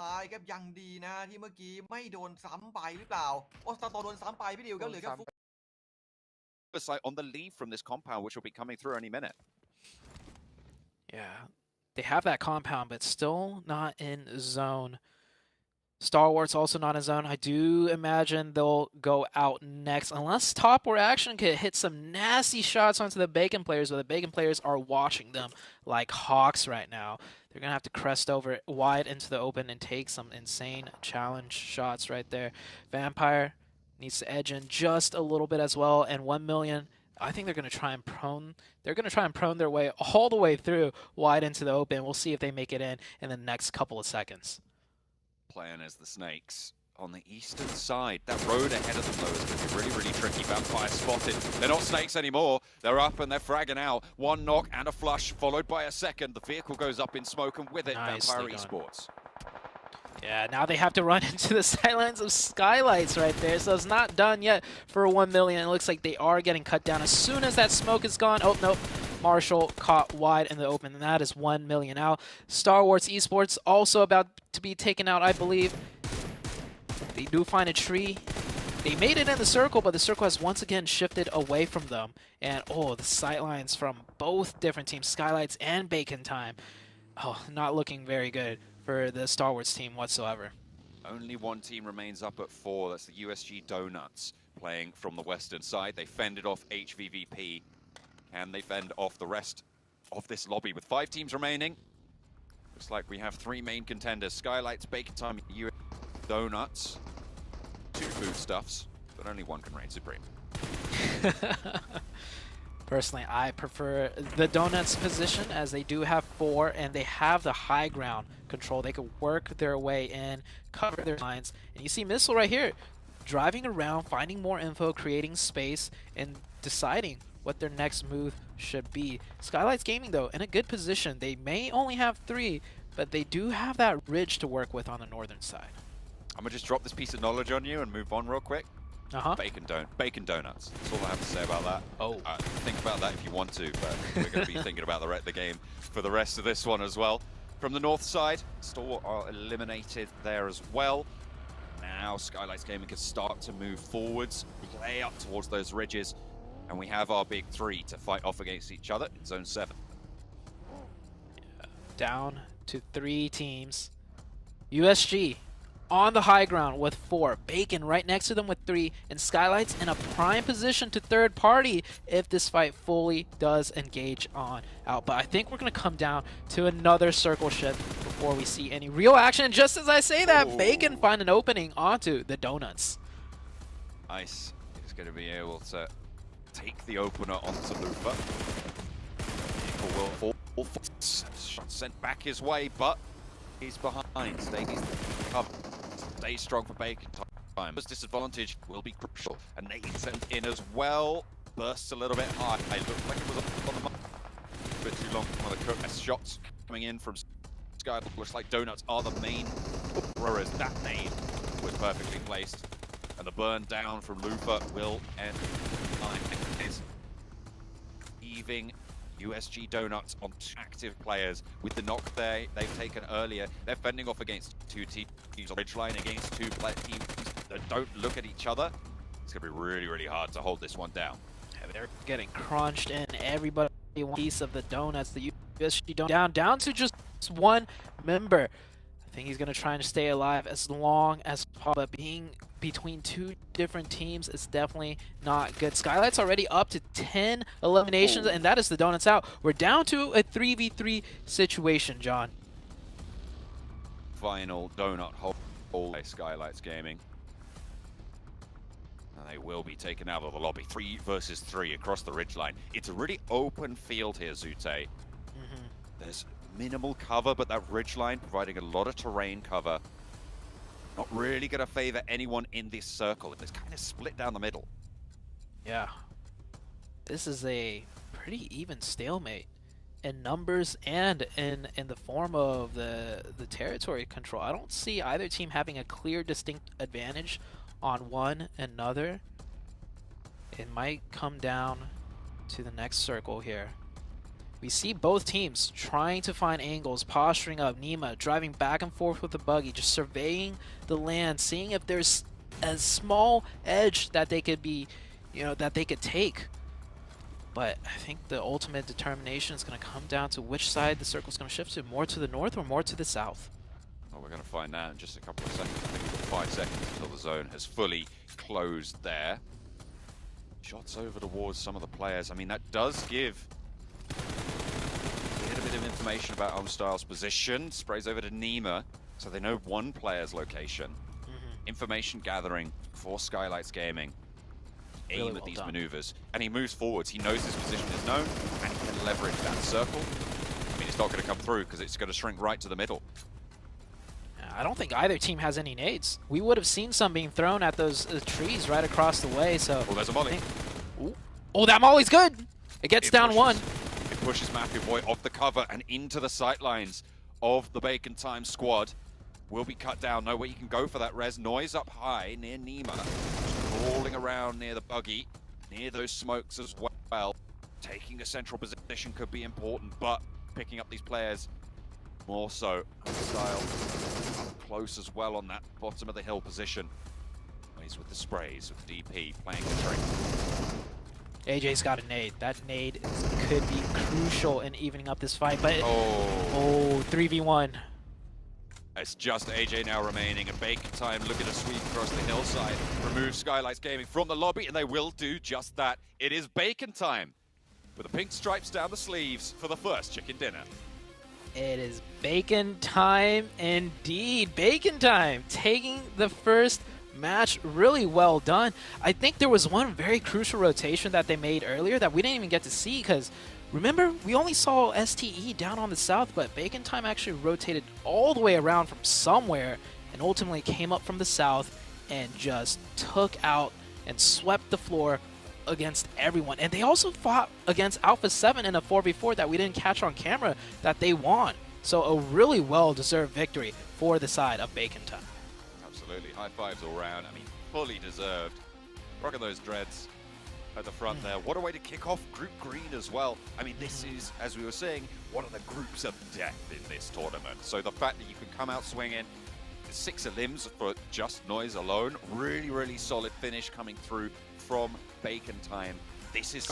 ท้ายครับยังดีนะที่เมื่อกี้ไม่โดนซ้ำไปหรือเปล่าโอสตาโตโดนซ้ำไปพี่ดิวก็เหลือแค่ฟุก Site on the leave from this compound, which will be coming through any minute. Yeah, they have that compound, but still not in zone. Star Wars also not in zone. I do imagine they'll go out next, unless Top War Action can hit some nasty shots onto the Bacon players, but the Bacon players are watching them like hawks right now. They're going to have to crest over wide into the open and take some insane challenge shots right there. Vampire needs to edge in just a little bit as well, and 1 million. I think they're going to try and prone. They're going to try and prone their way all the way through wide into the open. We'll see if they make it in the next couple of seconds. Playing as the Snakes on the eastern side. That road ahead of them, though, is going to be really, really tricky. Vampire spotted. They're not Snakes anymore. They're up and they're fragging out. One knock and a flush, followed by a second. The vehicle goes up in smoke, and with it, Vampire Esports. Yeah, now they have to run into the sidelines of Skylights right there, so it's not done yet for 1 million. It looks like they are getting cut down as soon as that smoke is gone. Oh, nope. Marshall caught wide in the open, and that is 1 million out. Star Wars Esports also about to be taken out, I believe. They do find a tree. They made it in the circle, but the circle has once again shifted away from them. And, oh, the sightlines from both different teams, Skylights and Bacon Time. Oh, not looking very good for the Star Wars team whatsoever. Only one team remains up at 4. That's the USG Donuts playing from the western side. They fended off HVVP. And they fend off the rest of this lobby with 5 teams remaining. Looks like we have 3 main contenders: Skylights, Bacon Time, US Donuts, 2 foodstuffs, but only one can reign supreme. Personally, I prefer the Donuts position, as they do have 4 and they have the high ground control. They could work their way in, cover their lines, and you see Missile right here driving around, finding more info, creating space, and deciding what their next move should be. Skylights Gaming, though, in a good position. They may only have 3, but they do have that ridge to work with on the northern side. I'm gonna just drop this piece of knowledge on you and move on real quick. Bacon Donuts. That's all I have to say about that. Oh. Think about that if you want to, but we're going to be thinking about the game for the rest of this one as well. From the north side, Store are eliminated there as well. Now Skylights Gaming can start to move forwards, play up towards those ridges, and we have our big 3 to fight off against each other in Zone 7. Down to 3 teams. USG on the high ground with 4. Bacon right next to them with 3. And Skylights in a prime position to third party if this fight fully does engage on out. But I think we're going to come down to another circle shift before we see any real action. And just as I say that, Bacon find an opening onto the Donuts. Ice is going to be able to take the opener onto Lufa. Vehicle will fall. Shot sent back his way, but he's behind. Stays cover. Stays strong for Bacon Time. This disadvantage will be crucial. And Nate sent in as well. Bursts a little bit high. It looked like it was on the mark. A bit too long for the cook. Shots coming in from Sky. Looks like Donuts are the main whereas that nade was perfectly placed. And the burn down from Lufa will end. Is heaving USG Donuts on 2 active players with the knock they've taken earlier. They're fending off against 2 teams on ridgeline against 2 teams that don't look at each other. It's going to be really, really hard to hold this one down. Yeah, they're getting crunched in. Everybody wants a piece of the Donuts. The USG down to just 1 member. I think he's going to try and stay alive as long as possible, but being between 2 different teams is definitely not good. Skylight's already up to 10 eliminations, and that is the Donuts out. We're down to a 3v3 situation, John. Final Donut hold by Skylights Gaming. And they will be taken out of the lobby. 3 versus 3 across the ridgeline. It's a really open field here, Zute. There's minimal cover, but that ridgeline providing a lot of terrain cover. Not really going to favor anyone in this circle. It's kind of split down the middle. Yeah. This is a pretty even stalemate in numbers and in the form of the territory control. I don't see either team having a clear, distinct advantage on one another. It might come down to the next circle here. We see both teams trying to find angles, posturing up. Nima driving back and forth with the buggy, just surveying the land, seeing if there's a small edge that they could be, that they could take. But I think the ultimate determination is going to come down to which side the circle's going to shift to, more to the north or more to the south. Well, we're going to find out in just a couple of seconds. I think it's 5 seconds until the zone has fully closed there. Shots over towards some of the players. I mean, that does give a little bit of information about Homestyle's position. Sprays over to Nima, so they know one player's location. Information gathering for Skylights Gaming. Aim Really at well these done. maneuvers, and he moves forwards. He knows his position is known, and he can leverage that circle. I mean, it's not going to come through because it's going to shrink right to the middle. I don't think either team has any nades. We would have seen some being thrown at those trees right across the way, so... Well, there's a molly. Ooh. Oh, that molly's good! It gets It down pushes- one. It pushes Matthew Boy off the cover and into the sightlines of the Bacon Time squad. Will be cut down. No way you can go for that res. Noise up high near Nima. Crawling around near the buggy, near those smokes as well. Taking a central position could be important, but picking up these players more so. Style up close as well on that bottom of the hill position. He's with the sprays, with the DP playing the trick. AJ's got a nade. That nade could be crucial in evening up this fight, but... Oh, 3v1. it's just AJ now remaining, and Bacon Time looking to sweep across the hillside, remove Skylights Gaming from the lobby, and they will do just that. It is Bacon Time, with the pink stripes down the sleeves for the first chicken dinner. It is Bacon Time indeed. Bacon Time taking the first match. Really well done. I think there was one very crucial rotation that they made earlier that we didn't even get to see, because remember, we only saw STE down on the south, but Bacon Time actually rotated all the way around from somewhere and ultimately came up from the south and just took out and swept the floor against everyone. And they also fought against Alpha 7 in a 4v4 that we didn't catch on camera that they won. So a really well-deserved victory for the side of Bacon Time. Absolutely, high fives all round. I mean, fully deserved. Rocking those dreads at the front there. What a way to kick off Group Green as well. I mean, this is, as we were saying, one of the groups of death in this tournament. So the fact that you can come out swinging, 6 elims for just Noise alone, really, really solid finish coming through from Bacon Time. This is